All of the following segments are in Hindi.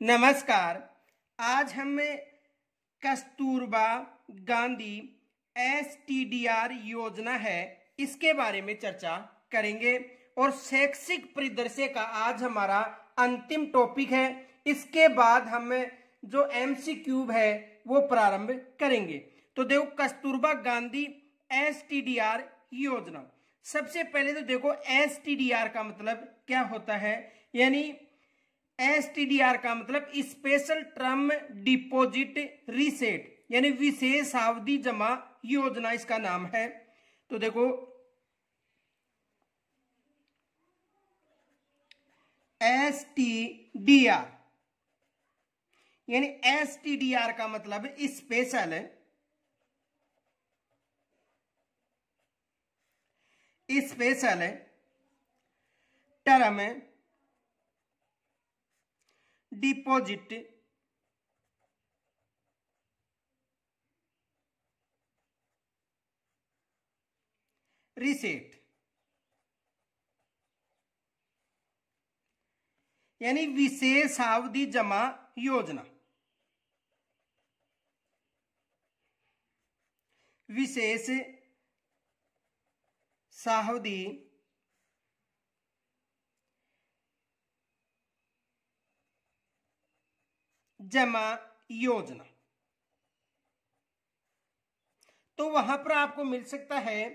नमस्कार। आज हम कस्तूरबा गांधी एसटीडीआर योजना है, इसके बारे में चर्चा करेंगे। और शैक्षिक परिदृश्य का आज हमारा अंतिम टॉपिक है। इसके बाद हम जो एमसीक्यू है वो प्रारंभ करेंगे। तो देखो, कस्तूरबा गांधी एसटीडीआर योजना। सबसे पहले तो देखो, एसटीडीआर का मतलब क्या होता है। यानी एसटीडीआर का मतलब स्पेशल टर्म डिपॉजिट रीसेट, यानी विशेष सावधि जमा योजना इसका नाम है। तो देखो, एसटीडीआर यानी एसटीडीआर का मतलब स्पेशल टर्म डिपॉजिट रीसेट, यानी विशेष सावधि जमा योजना। विशेष सावधि जमा योजना। तो वहां पर आपको मिल सकता है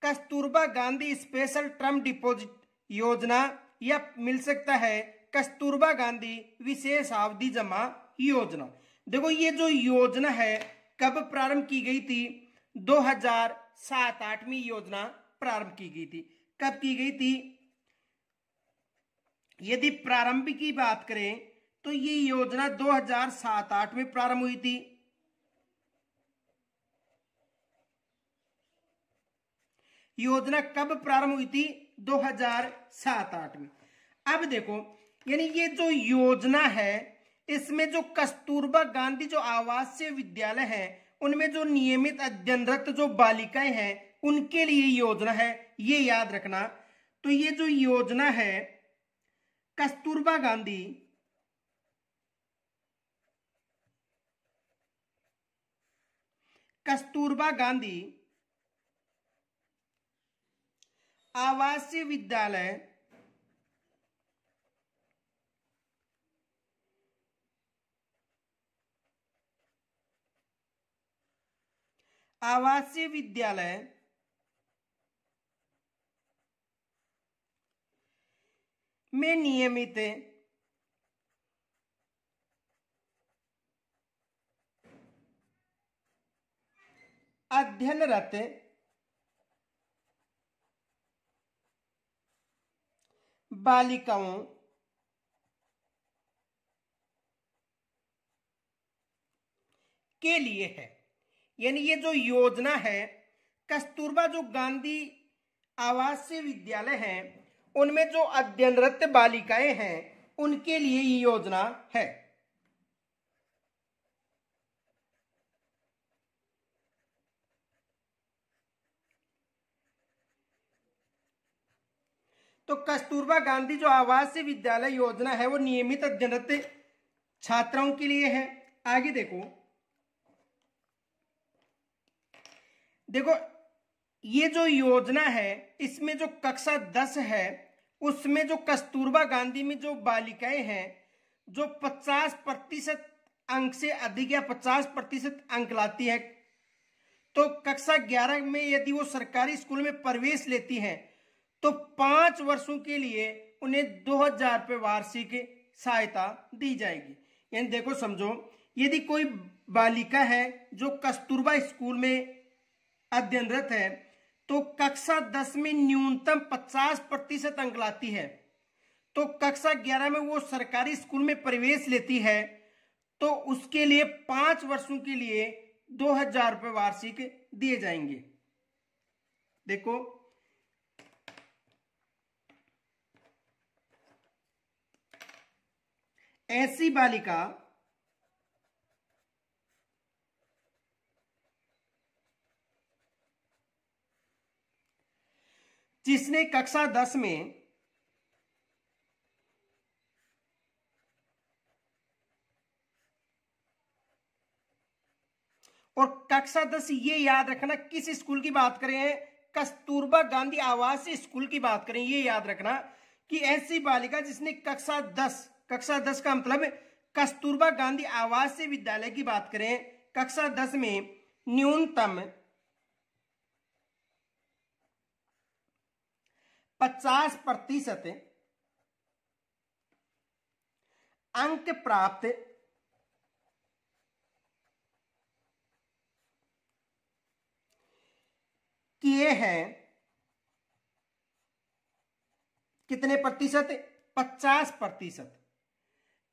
Kasturba Gandhi special term deposit योजना, या मिल सकता है कस्तूरबा गांधी विशेष सावधि जमा योजना। देखो, ये जो योजना है कब प्रारंभ की गई थी? 2007-8 में योजना प्रारंभ की गई थी। कब की गई थी? यदि प्रारंभ की बात करें तो ये योजना 2007-8 में प्रारंभ हुई थी। योजना कब प्रारंभ हुई थी? 2007-8 में। अब देखो, यानी ये जो योजना है इसमें जो कस्तूरबा गांधी जो आवासीय विद्यालय है उनमें जो नियमित अध्ययनरत जो बालिकाएं हैं उनके लिए योजना है, ये याद रखना। तो ये जो योजना है कस्तूरबा गांधी आवासीय विद्यालय में नियमित अध्ययनरत बालिकाओं के लिए है। यानी ये जो योजना है कस्तूरबा जो गांधी आवासीय विद्यालय हैं उनमें जो अध्ययनरत बालिकाएं हैं उनके लिए ये योजना है। तो कस्तूरबा गांधी जो आवासीय विद्यालय योजना है वो नियमित अध्ययनरत छात्राओं के लिए है। आगे देखो, ये जो योजना है इसमें जो कक्षा 10 है उसमें जो कस्तूरबा गांधी में जो बालिकाएं हैं जो 50% अंक से अधिक या 50% अंक लाती है, तो कक्षा 11 में यदि वो सरकारी स्कूल में प्रवेश लेती हैं तो 5 वर्षों के लिए उन्हें 2000 रुपये वार्षिक सहायता दी जाएगी। यानी देखो, समझो, यदि कोई बालिका है जो कस्तूरबा स्कूल में अध्ययनरत है तो कक्षा 10 में न्यूनतम 50% अंक लाती है, तो कक्षा 11 में वो सरकारी स्कूल में प्रवेश लेती है तो उसके लिए 5 वर्षों के लिए 2000 रुपये वार्षिक दिए जाएंगे। देखो, ऐसी बालिका जिसने कक्षा 10 में और कक्षा 10 ये याद रखना किस स्कूल की बात करें हैं, कस्तूरबा गांधी आवासीय स्कूल की बात करें। ये याद रखना कि ऐसी बालिका जिसने कक्षा 10 का मतलब कस्तूरबा गांधी आवासीय विद्यालय की बात करें, कक्षा 10 में न्यूनतम 50% अंक प्राप्त किए हैं। कितने प्रतिशत? 50%।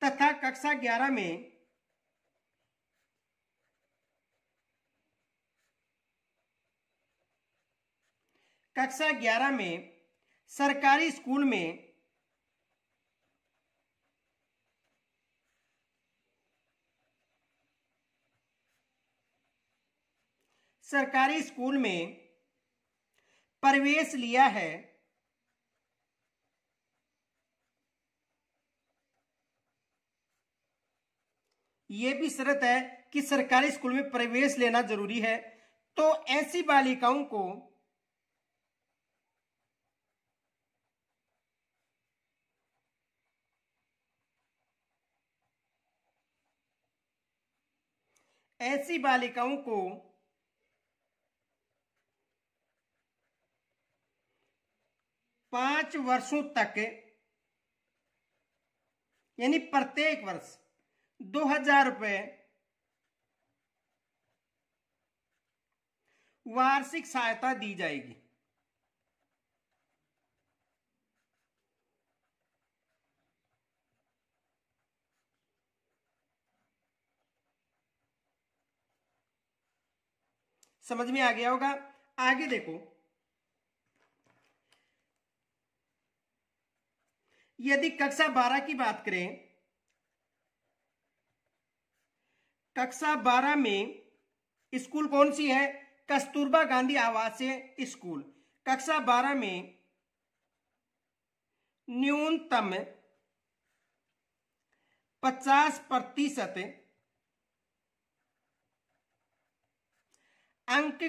तथा कक्षा 11 में सरकारी स्कूल में प्रवेश लिया है। यह भी शर्त है कि सरकारी स्कूल में प्रवेश लेना जरूरी है। तो ऐसी बालिकाओं को ऐसी बालिकाओं को 5 वर्षों तक यानी प्रत्येक वर्ष 2000 रुपए वार्षिक सहायता दी जाएगी। समझ में आ गया होगा। आगे देखो, यदि कक्षा 12 की बात करें, कक्षा 12 में स्कूल कौन सी है? कस्तूरबा गांधी आवासीय स्कूल। कक्षा 12 में न्यूनतम 50% अंक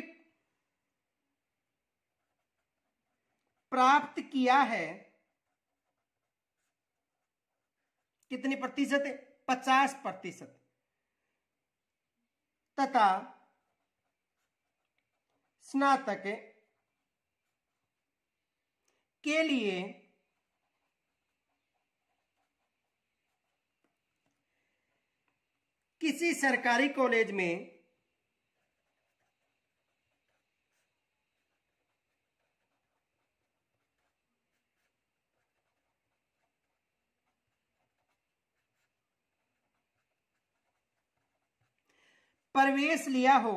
प्राप्त किया है। कितने प्रतिशत? 50%। तथा स्नातक के लिए किसी सरकारी कॉलेज में प्रवेश लिया हो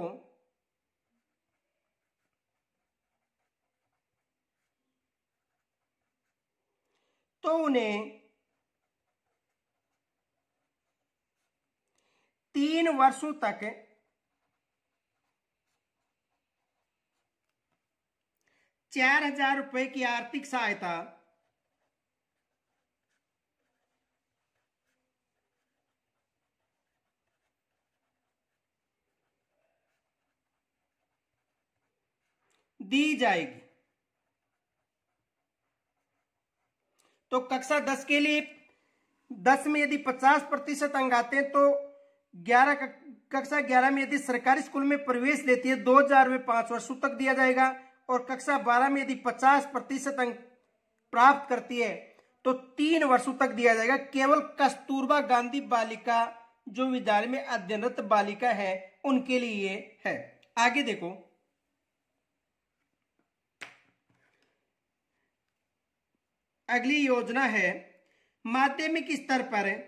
तो उन्हें 3 वर्षों तक 4000 रुपए की आर्थिक सहायता दी जाएगी। तो कक्षा 10 के लिए 10 में यदि 50% अंक आते हैं तो 11 कक्षा 11 में यदि सरकारी स्कूल में प्रवेश लेती है 2000 रुपये 5 वर्षों तक दिया जाएगा। और कक्षा 12 में यदि 50% अंक प्राप्त करती है तो 3 वर्षों तक दिया जाएगा। केवल कस्तूरबा गांधी बालिका जो विद्यालय में अध्ययनरत बालिका है उनके लिए है। आगे देखो, अगली योजना है माध्यमिक स्तर पर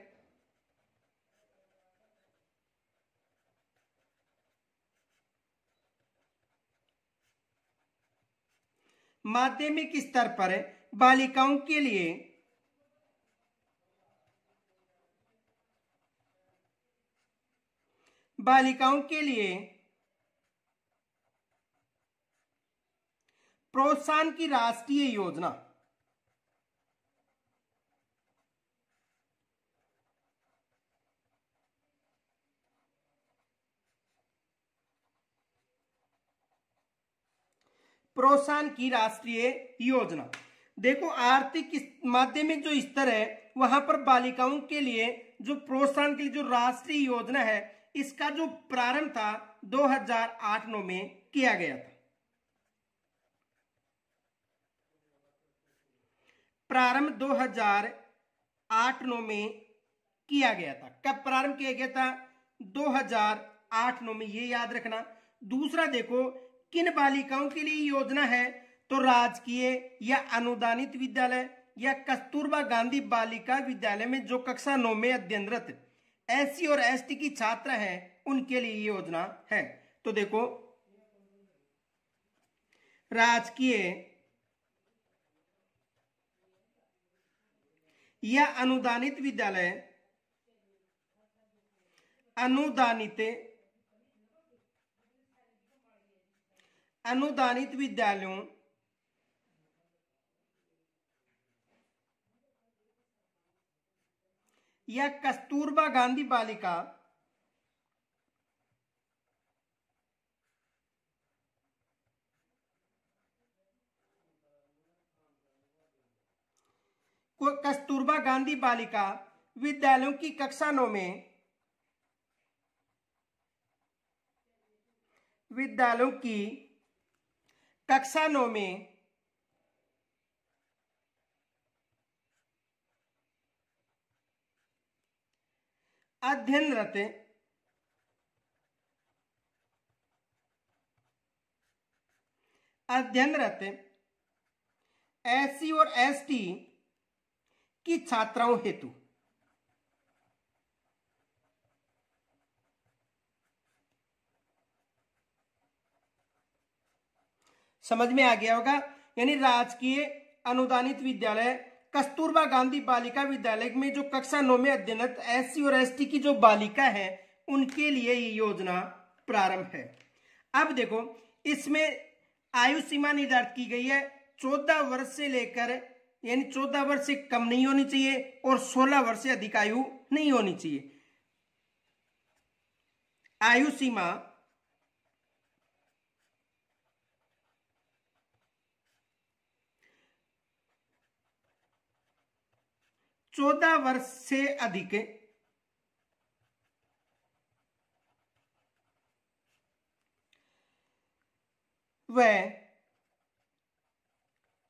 बालिकाओं के लिए प्रोत्साहन की राष्ट्रीय योजना। प्रोत्साहन की राष्ट्रीय योजना। देखो आर्थिक माध्यमिक जो स्तर है वहां पर बालिकाओं के लिए जो प्रोत्साहन के लिए जो राष्ट्रीय योजना है इसका जो प्रारंभ था 2008-9 में किया गया था। प्रारंभ 2008-9 में किया गया था। कब प्रारंभ किया गया था? 2008-9 में, ये याद रखना। दूसरा देखो किन बालिकाओं के लिए योजना है, तो राजकीय या अनुदानित विद्यालय या कस्तूरबा गांधी बालिका विद्यालय में जो कक्षा 9 में अध्ययनरत SC और ST की छात्रा है उनके लिए योजना है। तो देखो राजकीय या अनुदानित विद्यालय, अनुदानित विद्यालयों या कस्तूरबा गांधी बालिका कस्तूरबा गांधी बालिका विद्यालयों की कक्षा 9 में अध्ययनरत SC और ST की छात्राओं हेतु समझ में आ गया होगा। यानी राजकीय अनुदानित विद्यालय कस्तूरबा गांधी बालिका विद्यालय में जो कक्षा 9 में अध्ययनरत SC और ST की जो बालिका है उनके लिए ये योजना प्रारंभ है। अब देखो इसमें आयु सीमा निर्धारित की गई है 14 वर्ष से लेकर, यानी 14 वर्ष से कम नहीं होनी चाहिए और 16 वर्ष से अधिक आयु नहीं होनी चाहिए। आयु सीमा 14 वर्ष से अधिक व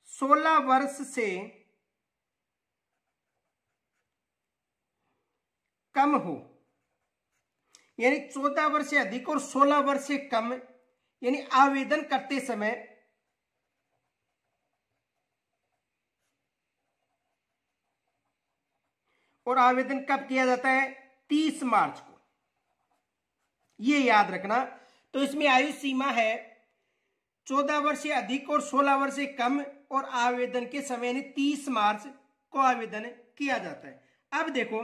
16 वर्ष से कम हो, यानी 14 वर्ष से अधिक और 16 वर्ष से कम, यानी आवेदन करते समय और आवेदन कब किया जाता है? 30 मार्च को, ये याद रखना। तो इसमें आयु सीमा है 14 वर्ष से अधिक और 16 वर्ष से कम और आवेदन के समय यानी 30 मार्च को आवेदन किया जाता है। अब देखो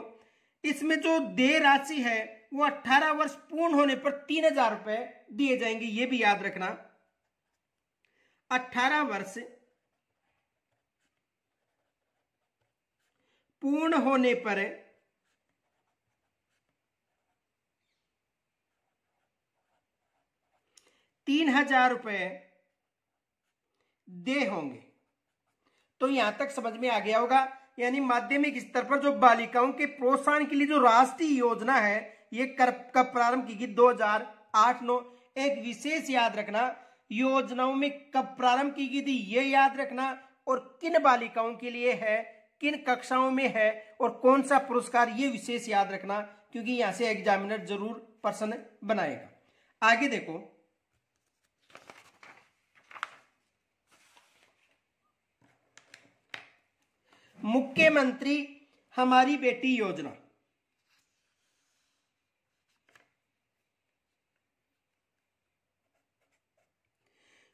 इसमें जो देय राशि है वो 18 वर्ष पूर्ण होने पर 3000 रुपए दिए जाएंगे, ये भी याद रखना। 18 वर्ष पूर्ण होने पर 3000 रुपए दे होंगे। तो यहां तक समझ में आ गया होगा। यानी माध्यमिक स्तर पर जो बालिकाओं के प्रोत्साहन के लिए जो राष्ट्रीय योजना है ये कब प्रारंभ की गई? 2008-9। एक विशेष याद रखना, योजनाओं में कब प्रारंभ की गई थी ये याद रखना, और किन बालिकाओं के लिए है, किन कक्षाओं में है और कौन सा पुरस्कार, ये विशेष याद रखना, क्योंकि यहां से एग्जामिनर जरूर प्रश्न बनाएगा। आगे देखो मुख्यमंत्री हमारी बेटी योजना।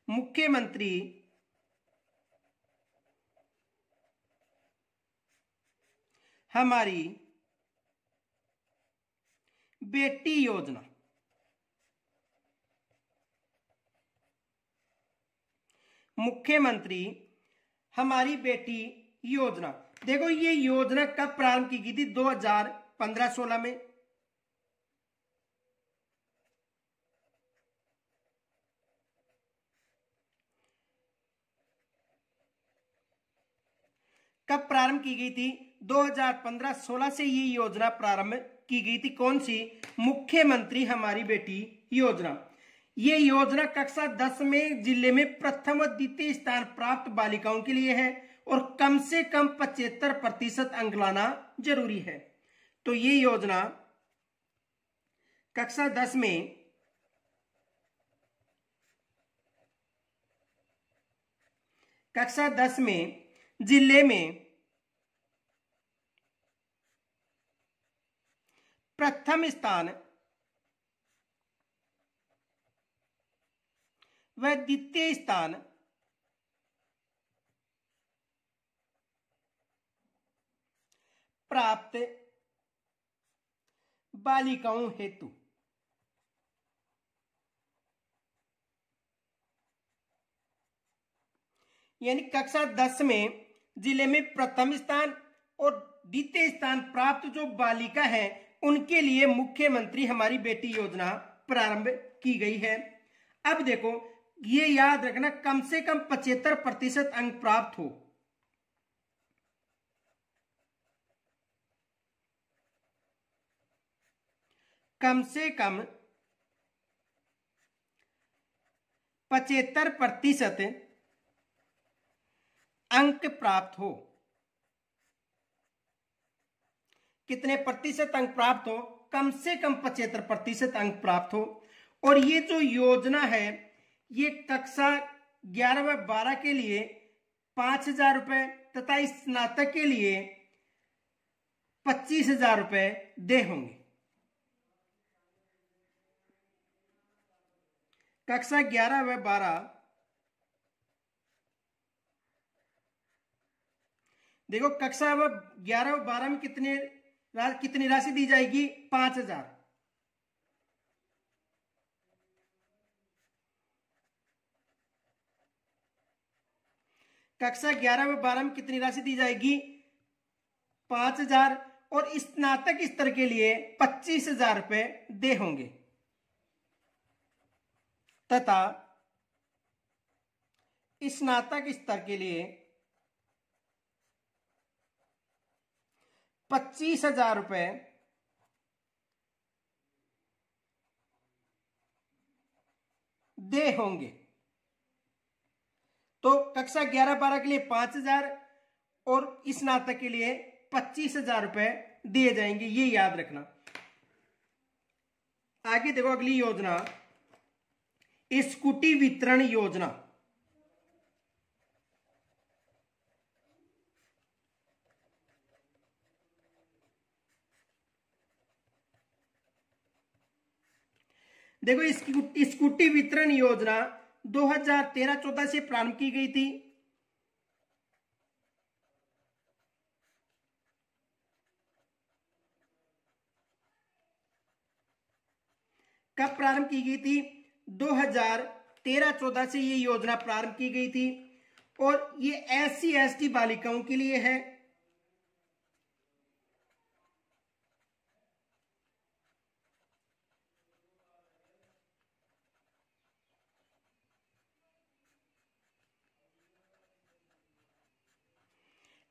मुख्यमंत्री हमारी बेटी योजना मुख्यमंत्री हमारी बेटी योजना। देखो ये योजना कब प्रारंभ की गई थी? 2015-16 में। कब प्रारंभ की गई थी? 2015-16 से ये योजना प्रारंभ की गई थी। कौन सी? मुख्यमंत्री हमारी बेटी योजना। ये योजना कक्षा 10 में जिले में प्रथम व द्वितीय स्थान प्राप्त बालिकाओं के लिए है और कम से कम 75% अंक लाना जरूरी है। तो ये योजना कक्षा 10 में जिले में प्रथम स्थान व द्वितीय स्थान प्राप्त बालिकाओं हेतु यानी कक्षा 10 में जिले में प्रथम स्थान और द्वितीय स्थान प्राप्त जो बालिका है उनके लिए मुख्यमंत्री हमारी बेटी योजना प्रारंभ की गई है। अब देखो, ये याद रखना, कम से कम 75% अंक प्राप्त हो। कम से कम 75% अंक प्राप्त हो। कितने प्रतिशत अंक प्राप्त हो? कम से कम 75% अंक प्राप्त हो। और ये जो योजना है ये कक्षा 11 व 12 के लिए 5,000 रुपए तथा स्नातक के लिए 25,000 रुपए दे होंगे। कक्षा 11 व 12 देखो, कक्षा 11 व 12 में कितनी राशि दी जाएगी? 5,000। कक्षा 11 व 12 में कितनी राशि दी जाएगी? 5,000। और स्नातक स्तर के लिए 25,000 रुपए दे होंगे तथा स्नातक स्तर के लिए 25,000 रुपए दे होंगे। तो कक्षा 11-12 के लिए 5,000 और स्नातक के लिए 25,000 रुपए दिए जाएंगे, ये याद रखना। आगे देखो, अगली योजना स्कूटी वितरण योजना। देखो, स्कूटी वितरण योजना 2013-14 से प्रारंभ की गई थी। कब प्रारंभ की गई थी? 2013-14 से ये योजना प्रारंभ की गई थी और ये SC/ST बालिकाओं के लिए है।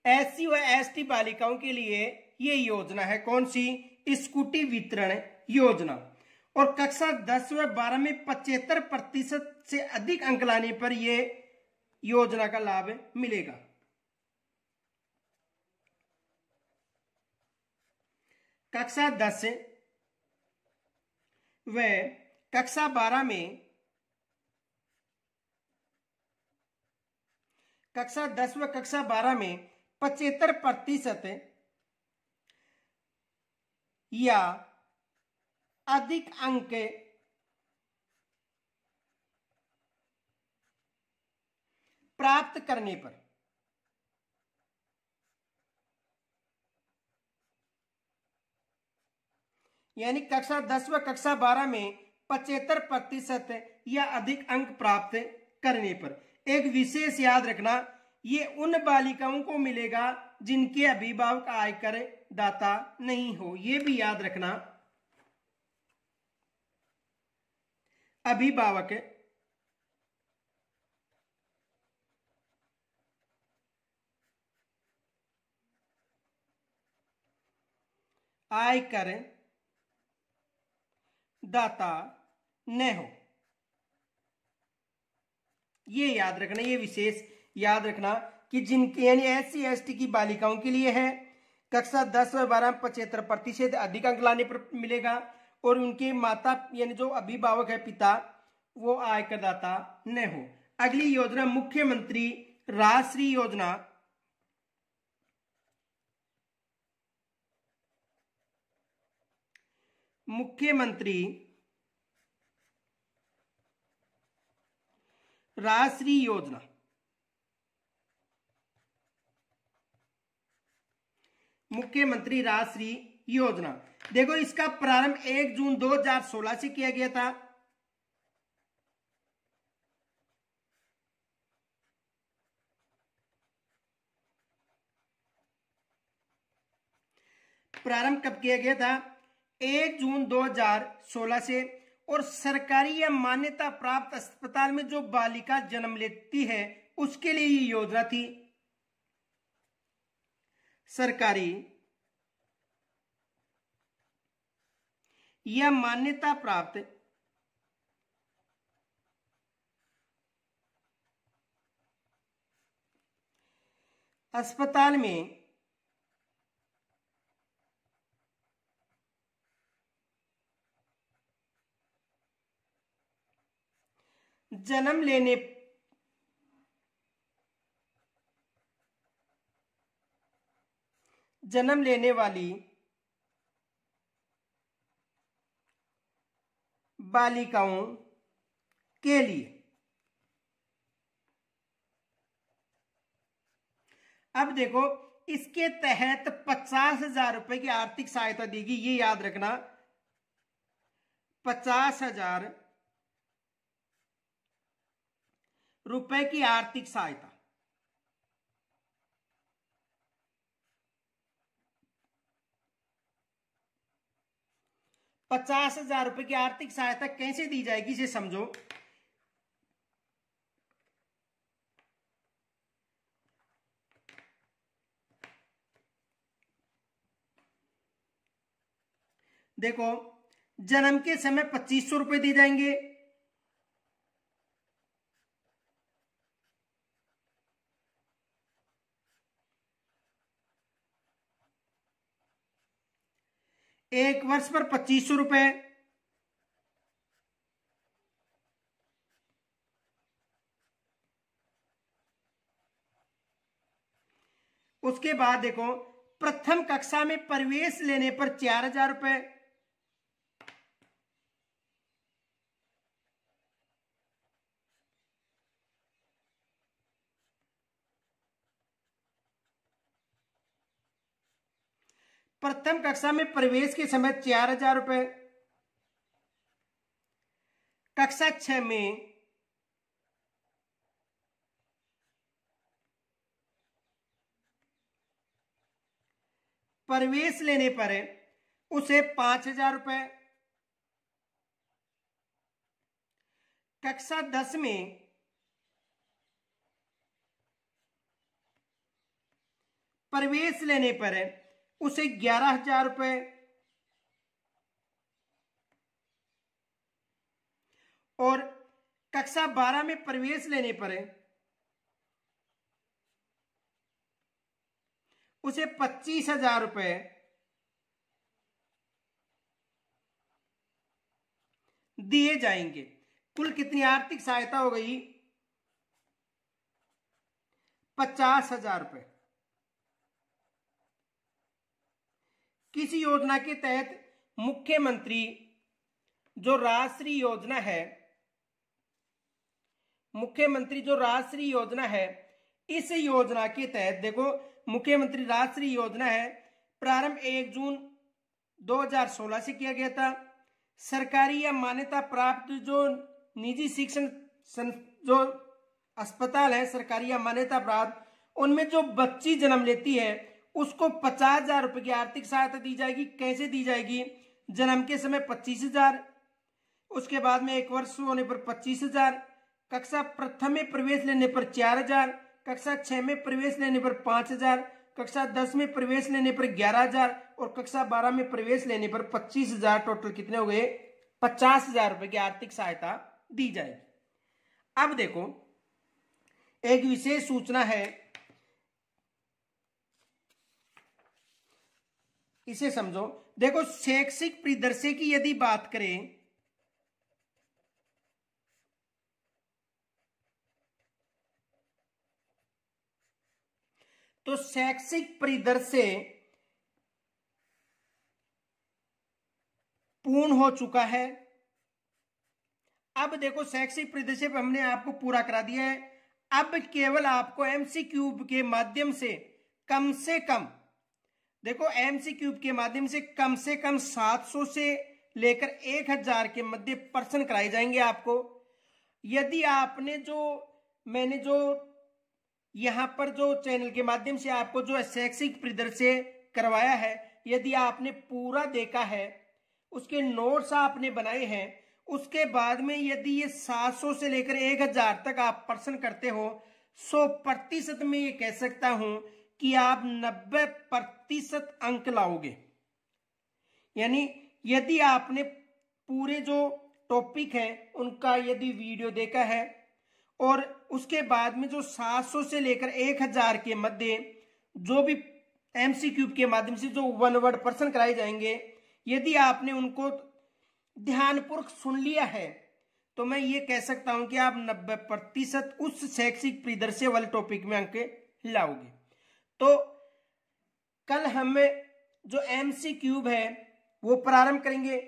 SC व ST बालिकाओं के लिए ये योजना है। कौन सी? स्कूटी वितरण योजना। और कक्षा 10 व 12 में 75% से अधिक अंक लाने पर यह योजना का लाभ मिलेगा। कक्षा 10 व कक्षा 12 में कक्षा 10 व कक्षा 12 में 75% या अधिक अंक प्राप्त करने पर यानी कक्षा 10 व कक्षा 12 में 75% या अधिक अंक प्राप्त करने पर एक विशेष याद रखना, ये उन बालिकाओं को मिलेगा जिनके अभिभावक आयकर दाता नहीं हो। ये भी याद रखना, अभिभावक आयकर दाता न हो। ये याद रखना, ये विशेष याद रखना कि जिनके यानी SC/ST की बालिकाओं के लिए है, कक्षा 10 और 12 में 75% अधिक अंक लाने पर मिलेगा, और उनके माता यानी जो अभिभावक है पिता, वो आयकरदाता न हो। अगली योजना मुख्यमंत्री राजश्री योजना। मुख्यमंत्री राजश्री योजना, मुख्यमंत्री राजश्री योजना। देखो इसका प्रारंभ 1 जून 2016 से किया गया था। प्रारंभ कब किया गया था? 1 जून 2016 से। और सरकारी या मान्यता प्राप्त अस्पताल में जो बालिका जन्म लेती है उसके लिए ये योजना थी। सरकारी या मान्यता प्राप्त अस्पताल में जन्म लेने वाली बालिकाओं के लिए। अब देखो इसके तहत 50,000 रुपए की आर्थिक सहायता देगी, ये याद रखना, 50,000 रुपए की आर्थिक सहायता। ₹50,000 की आर्थिक सहायता कैसे दी जाएगी इसे समझो। देखो जन्म के समय 2500 रुपए दिए जाएंगे, एक वर्ष पर 2500 रुपए, उसके बाद देखो प्रथम कक्षा में प्रवेश लेने पर 4,000 रुपए, प्रथम कक्षा में प्रवेश के समय 4,000 रुपए, कक्षा 6 में प्रवेश लेने पर उसे 5,000 रुपए, कक्षा 10 में प्रवेश लेने पर उसे 11,000 रुपए, और कक्षा 12 में प्रवेश लेने पर उसे 25,000 रुपए दिए जाएंगे। कुल कितनी आर्थिक सहायता हो गई? 50,000 रुपए। किसी योजना के तहत मुख्यमंत्री जो राजश्री योजना है, मुख्यमंत्री जो राजश्री योजना है, इस योजना के तहत देखो मुख्यमंत्री राजश्री योजना है, प्रारंभ 1 जून 2016 से किया गया था। सरकारी या मान्यता प्राप्त जो निजी शिक्षण जो अस्पताल है सरकारी या मान्यता प्राप्त, उनमें जो बच्ची जन्म लेती है उसको 50,000 रुपए की आर्थिक सहायता दी जाएगी। कैसे दी जाएगी? जन्म के समय 25,000, उसके बाद में 1 वर्ष होने पर 25,000, कक्षा प्रथम में प्रवेश लेने पर 4,000, कक्षा 6 में प्रवेश लेने पर 5,000, कक्षा 10 में प्रवेश लेने पर 11,000 और कक्षा 12 में प्रवेश लेने पर 25,000, टोटल कितने हो गए? 50,000 रुपए की आर्थिक सहायता दी जाएगी। अब देखो एक विशेष सूचना है, इसे समझो। देखो शैक्षिक परिदृश्य की यदि बात करें तो शैक्षिक परिदृश्य पूर्ण हो चुका है। अब देखो शैक्षिक परिदृश्य पे हमने आपको पूरा करा दिया है। अब केवल आपको एमसीक्यू के माध्यम से कम, देखो एमसीक्यू के माध्यम से कम 700 से लेकर 1,000 के मध्य प्रश्न कराए जाएंगे आपको। यदि आपने मैंने यहां पर जो चैनल के माध्यम से आपको जो शैक्षिक परिदृश्य करवाया है, यदि आपने पूरा देखा है, उसके नोट्स आपने बनाए हैं, उसके बाद में यदि ये 700 से लेकर 1,000 तक आप प्रश्न करते हो, 100% में ये कह सकता हूं कि आप 90% अंक लाओगे। यानी यदि आपने पूरे जो टॉपिक है उनका यदि वीडियो देखा है और उसके बाद में जो 700 से लेकर 1,000 के मध्य जो भी एमसीक्यू के माध्यम से जो 1 वर्ड प्रश्न कराए जाएंगे, यदि आपने उनको ध्यानपूर्वक सुन लिया है तो मैं ये कह सकता हूं कि आप 90% उस शैक्षिक परिदृश्य वाले टॉपिक में अंक लाओगे। तो कल हम जो एमसीक्यू है वो प्रारंभ करेंगे।